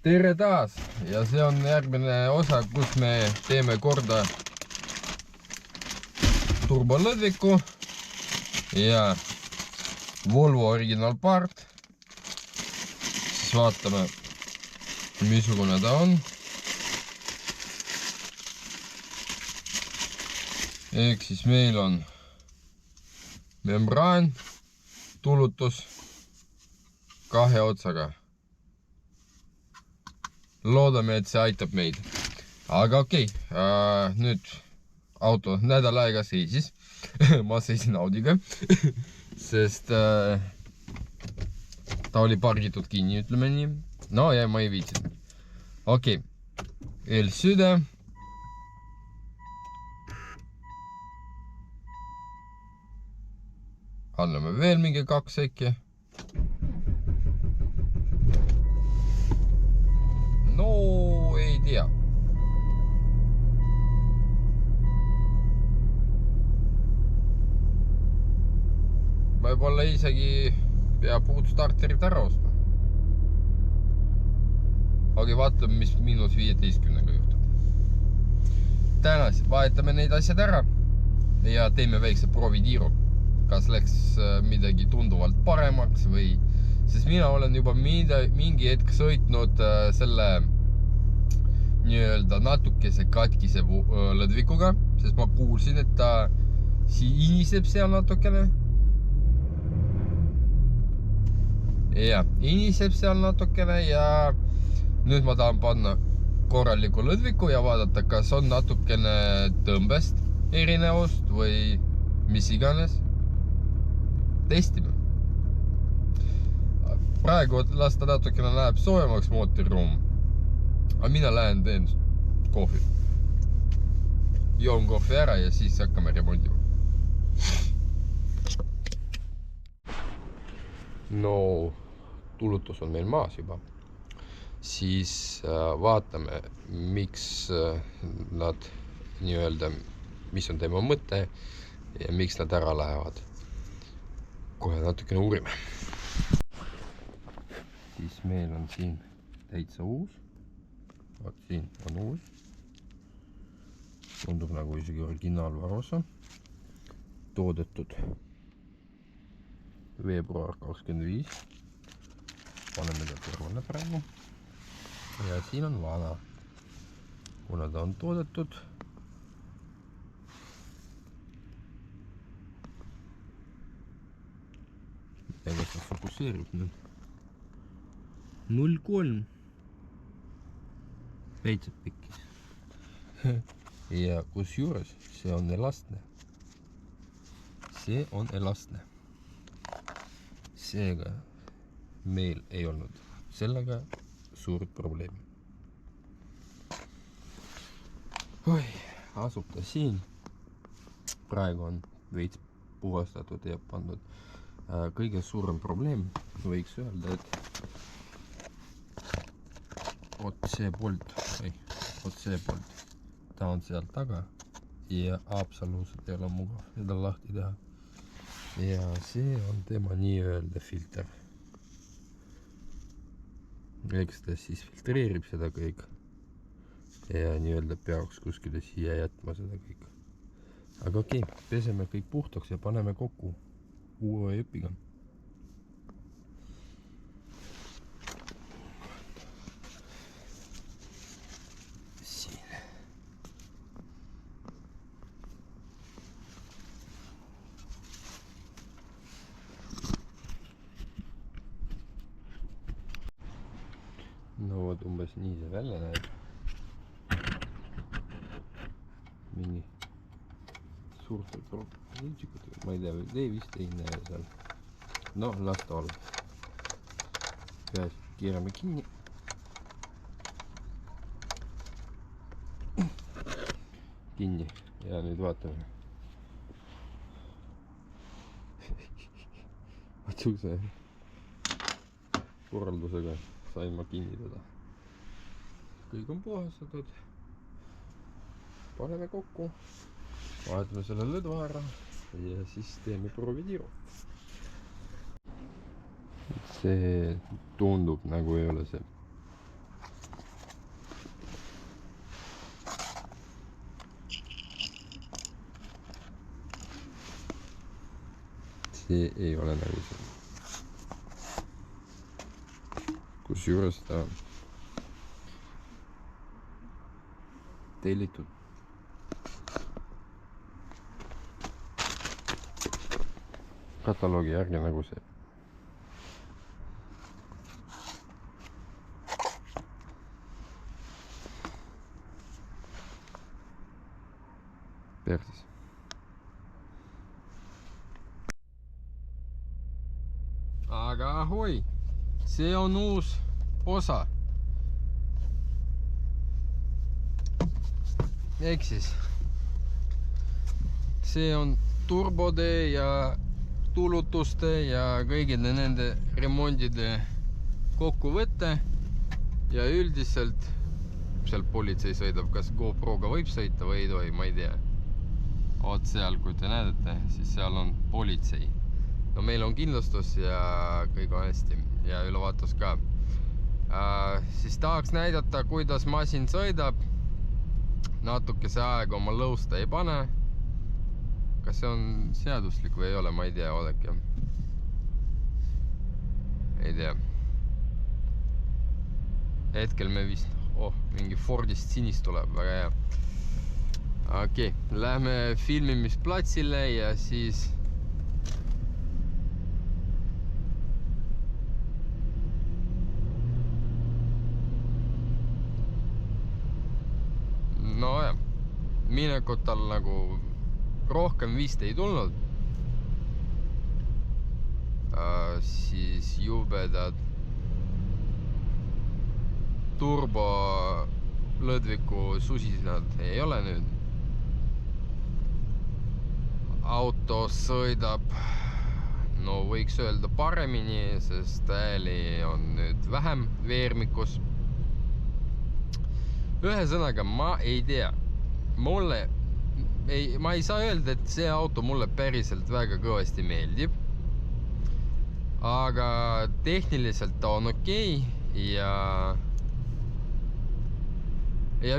Tere taas ja see on järgmine osa, kus me teeme korda turbolõdviku ja Volvo original part. Siis vaatame, missugune ta on. Ehk siis meil on membraan, tulutus kahe otsaga. Loodame, et see aitab meid. Aga okei, nüüd auto nädal aega seisis. Ma seisin Audiga, sest ta oli pargitud kinni, ütleme nii. No ja ma ei viitsinud. Okei, eelsüde. Anname veel mingi 2 sekki. No ei tea. Võib-olla isegi peab uut starterit ära ostma. Aga vaatame, mis miinus 15-ga juhtub. Täna vahetame neid asjad ära ja teeme väikse proovitiiru. Kas läks midagi tunduvalt paremaks või... Sest mina olen juba mingi hetk sõitnud selle nii-öelda natukese katkise lõdvikuga, sest ma kuulsin, et ta iniseb seal natukene. Ja, iniseb seal natukene ja nüüd ma tahan panna korraliku lõdviku ja vaadata, kas on natukene tõmbest erinevust või mis iganes. Testime. Praegu lasta natukene läheb soojemaks mootoriruum. Aga mina lähen teen kohvi. Joon kohvi ära ja siis hakkame remondima. No, tulutus on meil maas juba. Siis vaatame, miks nad nii-öelda, mis on tema mõte ja miks nad ära lähevad. Kohe natukene uurime. Siis meil on siin täitsa uus. Vaat siin on uus. Tundub nagu isegi originaalvarosa. Toodetud veebruar 25. Paneme ta kõrvale praegu. Ja siin on vana. Kuna ta on toodetud. Ega ta fokusseerib nüüd. 0,3 veitseb pikkis. Ja kus juures see on elastne. See on elastne. Seega meil ei olnud sellega suurt probleemi. Asub ta siin. Praegu on veits puhastatud ja pandud. Kõige suurem probleem võiks öelda, et see poolt, ta on seal taga ja absoluutselt ei ole mugav seda lahti teha. Ja see on tema nii-öelda filter. Eks ta siis filtreerib seda kõik ja nii-öelda peaks kuskile siia jätma seda kõik. Aga okei, peseme kõik puhtaks ja paneme kokku uue õpiga. No vot umbes nii see välja näeb. Mingi suurtel probleemsikud, ma ei tea, tee vist ei näe seal. No, las ta olla. Peas keerame kinni. Kinni ja nüüd vaatame. Otsuse korraldusega sain ma kinnitada. Kõik on puhastatud. Paneme kokku. Vahetame selle lõdva ära ja siis teeme proovitiiru. see tundub nagu ei ole see. See ei ole nagu see. Kusjuures ta tellitud kataloogi järgi nagu see. Persis. Aga ahoi, see on uus osa. Ehk siis see on turbode ja tulutuste ja kõigide nende remondide kokkuvõte ja üldiselt seal politsei sõidab, kas GoProga võib sõita või ei tohi, ma ei tea. Oot seal, kui te näedate, siis seal on politsei. No meil on kindlustus ja kõik on hästi ja ülevaatus ka. Siis tahaks näidata, kuidas masin sõidab. Natukese aega oma lõusta ei pane. Kas see on seaduslik või ei ole, ma ei tea, olegi. Ei tea. Hetkel me vist, mingi Fordist sinist tuleb, väga hea. Okei, lähme filmimisplatsile ja siis no jah, minekut tal nagu rohkem vist ei tulnud. Siis jubedad turbo lõdviku susisinad ei ole nüüd. Auto sõidab, no võiks öelda paremini, sest hääli on nüüd vähem veermikus. Ühesõnaga, ma ei tea. Ma ei saa öelda, et see auto mulle päriselt väga kõvasti meeldib. Aga tehniliselt ta on okei ja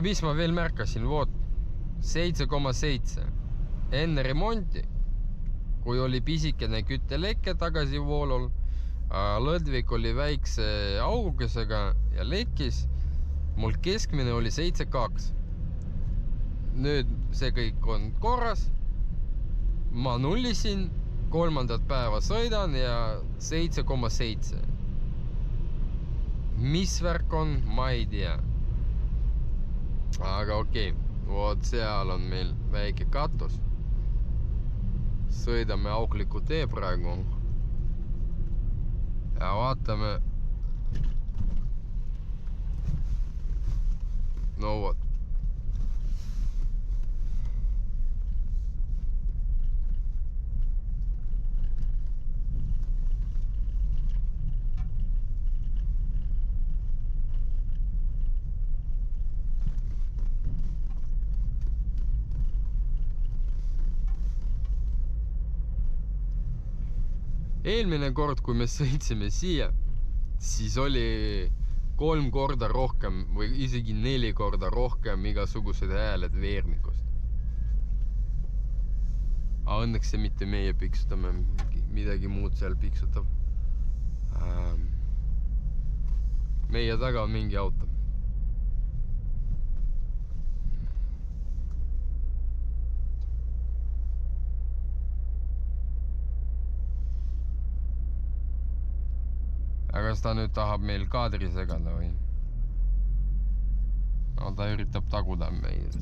mis ma veel märkasin, 7,7 enne remonti, kui oli pisikene kütteleke tagasivoolul, lõdvik oli väikse augusega ja lekkis, mul keskmine oli 7,2. Nüüd see kõik on korras, ma nullisin, 3. päeva sõidan ja 7,7. Mis värk on, ma ei tea. Aga okei, seal on meil väike katus. Sõidame aukliku tee praegu ja vaatame. No vot. Eelmine kord, kui me sõitsime siia, siis oli 3 korda rohkem või isegi 4 korda rohkem igasugused hääled veermikust. Õnneks see mitte meie piksutame, midagi muud seal piksutab. Meie taga on mingi auto. Aga kas ta nüüd tahab meil kaadri segada või? No ta üritab taguda meil.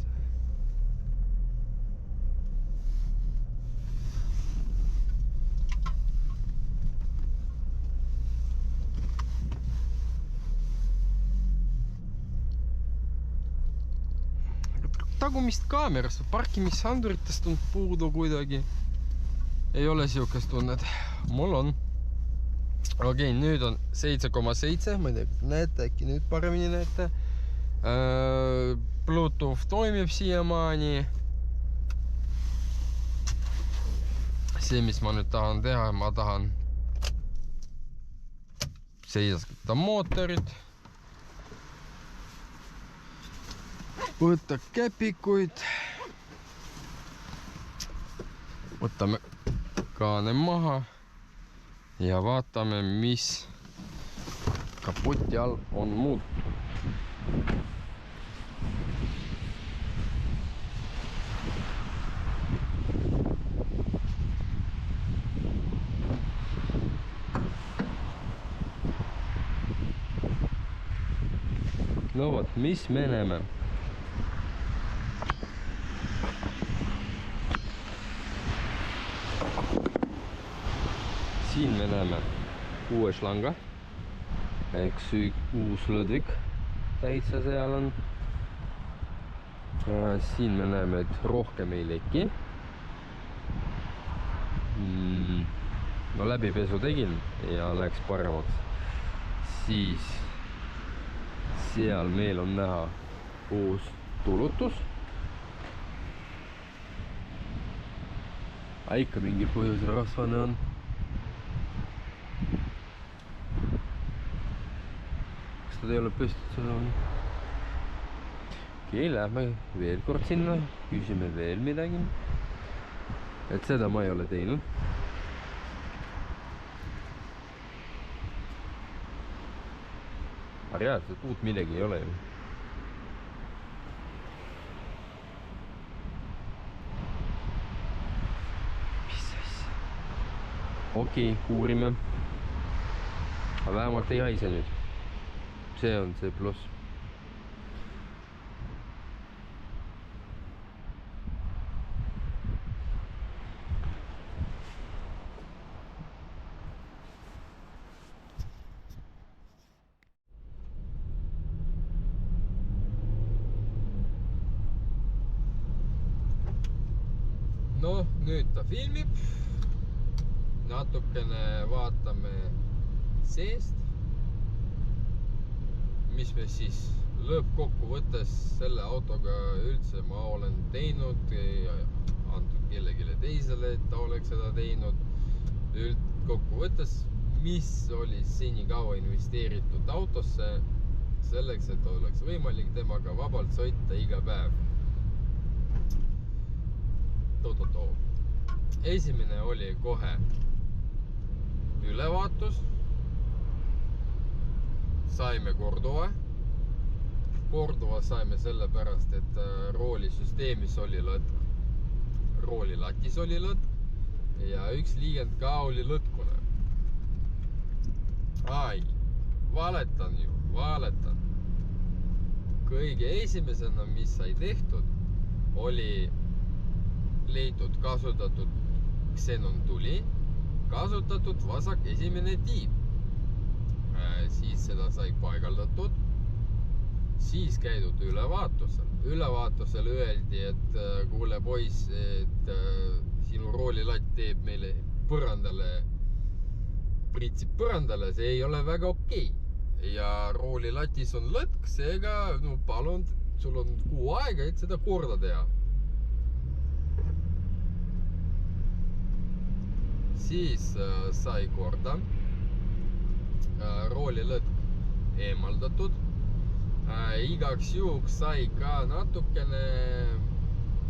Tagumist kaamerast, parkimissanduritest on puudu kuidagi. Ei ole siukest tunnet. Mul on. Okei, nüüd on 7,7, ma ei tea, kas näete, äkki nüüd paremini näete. Bluetooth toimib siiamaani. See, mis ma nüüd tahan teha, ma tahan seiskata mootorit. Võtta käpikuid. Võtame kaane maha ja vaatame, mis kaputi all on muutunud. No vot, mis me näeme? Siin me näeme uue slanga, eks uus lõdvik täitsa seal on. Siin me näeme, et rohkem ei leki. No läbipesu tegin ja läks paremaks. Siis seal meil on näha uus tulutus. Ikka mingi põhjusel rasvane on. Kas ta ei ole püstud seda on? Okei, lähme veel kord sinna. Küsime veel midagi. Et seda ma ei ole teinud. Reaalselt uut midagi ei ole ju. Mis asja? Okei, uurime. Aga vähemalt ei haise nüüd. See on see pluss. No, nüüd ta filmib. Natukene vaatame seest. Mis me siis lõppkokkuvõttes selle autoga üldse ma olen teinud ja antud kellegile teisele, et ta oleks seda teinud. Üldkokkuvõttes, mis oli senikaua investeeritud autosse selleks, et oleks võimalik temaga vabalt sõita iga päev. Esimene oli kohe ülevaatus. Saime Cordova. Cordova saime sellepärast, et roolisüsteemis oli lõtk. Roolilatis oli lõtk ja üks liigend ka oli lõtkune. Ai, valetan ju, valetan. Kõige esimesena, mis sai tehtud, oli leidnud kasutatud Xenon tuli, kasutatud vasak esimene tiib. Siis seda sai paigaldatud. Siis käidud ülevaatusel. Ülevaatusel öeldi, et kuule poiss, et sinu roolilatt teeb meile põrandale, pritsib põrandale, see ei ole väga okei. Ja roolilatis on lõtk, seega no, palun, sul on kuu aega, et seda korda teha. Siis sai korda, roolilõtk eemaldatud, igaks juhuks sai ka natukene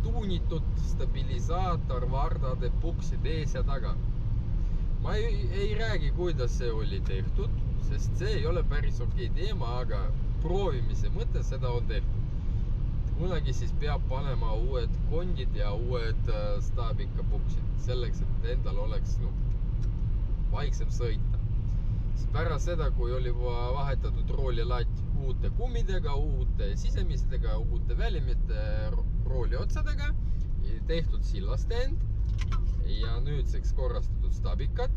tuunitud stabilisaator vardade puksid ees ja taga. Ma ei räägi, kuidas see oli tehtud, sest see ei ole päris okei teema, aga proovimise mõttes seda on tehtud. Kunagi siis peab panema uued kondid ja uued staabika puksid, selleks, et endal oleks vaiksem sõita. Pärast seda, kui oli vahetatud roolilatt uute kummidega, uute sisemistega, uute välimite rooli otsadega, tehtud sillastend ja nüüdseks korrastatud staabikad.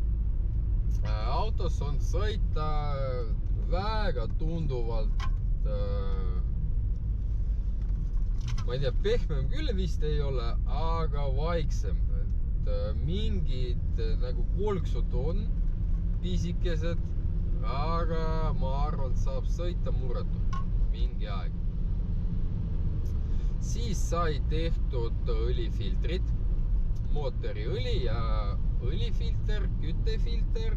Autos on sõita väga tunduvalt ma ei tea, pehmem küll vist ei ole, aga vaiksem. Et mingid nagu kolksud on pisikesed, aga ma arvan, et saab sõita muretult mingi aeg. Siis sai tehtud õlifiltrid, mootoriõli ja õlifilter, küttefilter.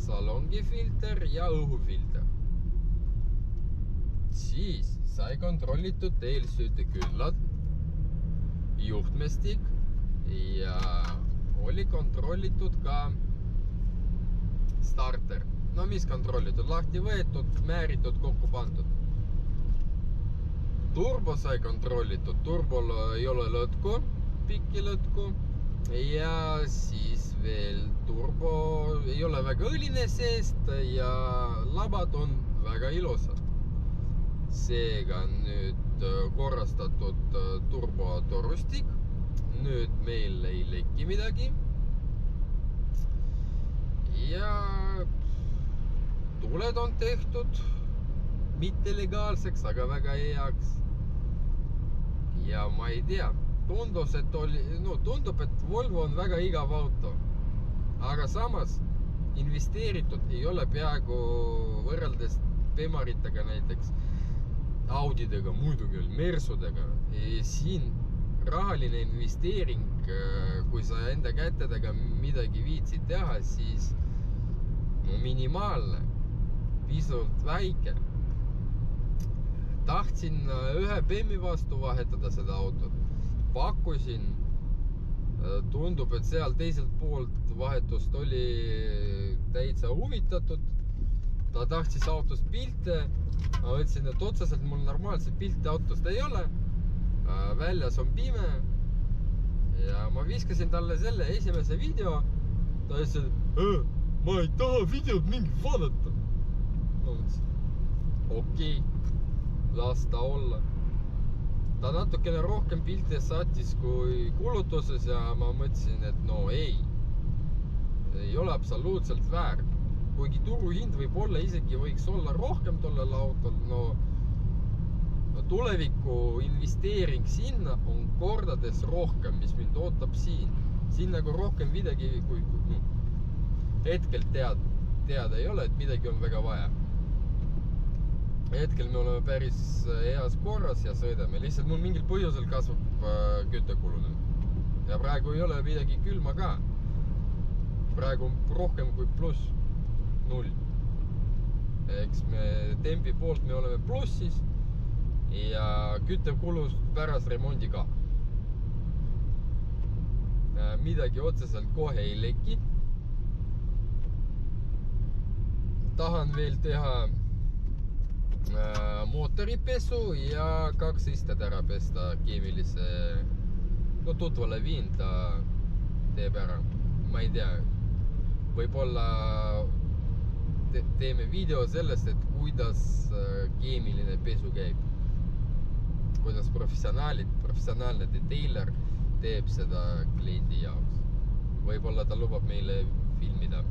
salongifilter ja õhufilter. Siis sai kontrollitud eelsüüteküünlad, juhtmestik ja oli kontrollitud ka starter. No mis kontrollitud? Lahti võetud, määritud, kokku pandud. Turbo sai kontrollitud. Turbol ei ole lõtku, pikki lõtku. Ja siis veel turbo ei ole väga õline seest ja labad on väga ilusad. Seega nüüd korrastatud turbotorustik. Nüüd meil ei leki midagi. Ja tuled on tehtud mitte legaalseks, aga väga heaks. Ja ma ei tea, tundub, et Volvo on väga igav auto. Aga samas investeeritud ei ole peaaegu võrreldes Bemaritega näiteks, Audidega, muidugi Mersudega. Siin rahaline investeering, kui sa enda kätedega midagi viitsid teha, siis minimaalne, pisut väike. Tahtsin ühe BMW vastu vahetada seda autot. Pakkusin, tundub, et seal teiselt poolt vahetust oli täitsa huvitatud. Ta tahtis autost pilte. Ma võtsin, et otseselt mul normaalselt pilte autost ei ole. Väljas on pime. Ja ma viskasin talle selle esimese video. Ta ütles, et ma ei taha videot mingi vaadata. Ma mõtlesin, okei, las ta olla. Ta natukene rohkem pilte saatis kui kulutuses ja ma mõtlesin, et no ei ole absoluutselt väär. Kuigi turuhind võib olla, isegi võiks olla rohkem tollel autol, no tuleviku investeering sinna on kordades rohkem, mis mind ootab siin. Siin nagu rohkem midagi, kui hetkel teada ei ole, et midagi on väga vaja. Hetkel me oleme päris heas korras ja sõidame. Lihtsalt mul mingil põhjusel kasvab küttekulu nüüd. Ja praegu ei ole midagi külma ka. Praegu on rohkem kui pluss 0. Eks me tempi poolt me oleme plussis ja küttekulust pärast remondi ka. Midagi otseselt kohe ei leki. Tahan veel teha mootoripesu ja 2 isted ära pesta keemilise, tutvale viin ta teeb ära. Ma ei tea, võib-olla teeme video sellest, et kuidas keemiline pesu käib. Kuidas professionaalne detailer teeb seda kliendi jaoks. Võib-olla ta lubab meile filmida.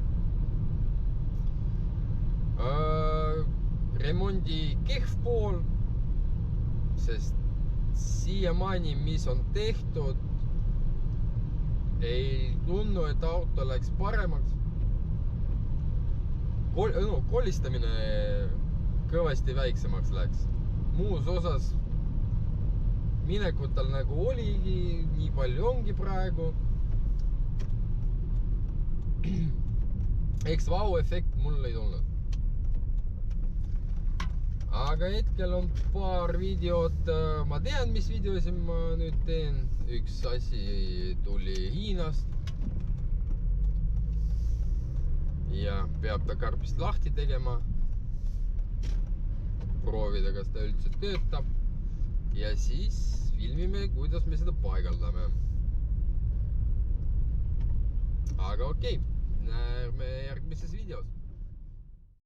Remondi kehv pool, sest siiamaani, mis on tehtud, ei tunnu, et auto läks paremaks. Kolistamine kõvasti väiksemaks läks. Muus osas minekut tal nagu oligi, nii palju ongi praegu. Eks vau-efekt mul ei tulnud. Aga hetkel on paar videot, ma tean, mis videosid ma nüüd teen. Üks asi tuli Hiinast. Ja peab ta karbist lahti tegema. Proovida, kas ta üldse töötab. Ja siis filmime, kuidas me seda paigaldame. Aga okei, näeme järgmises videos.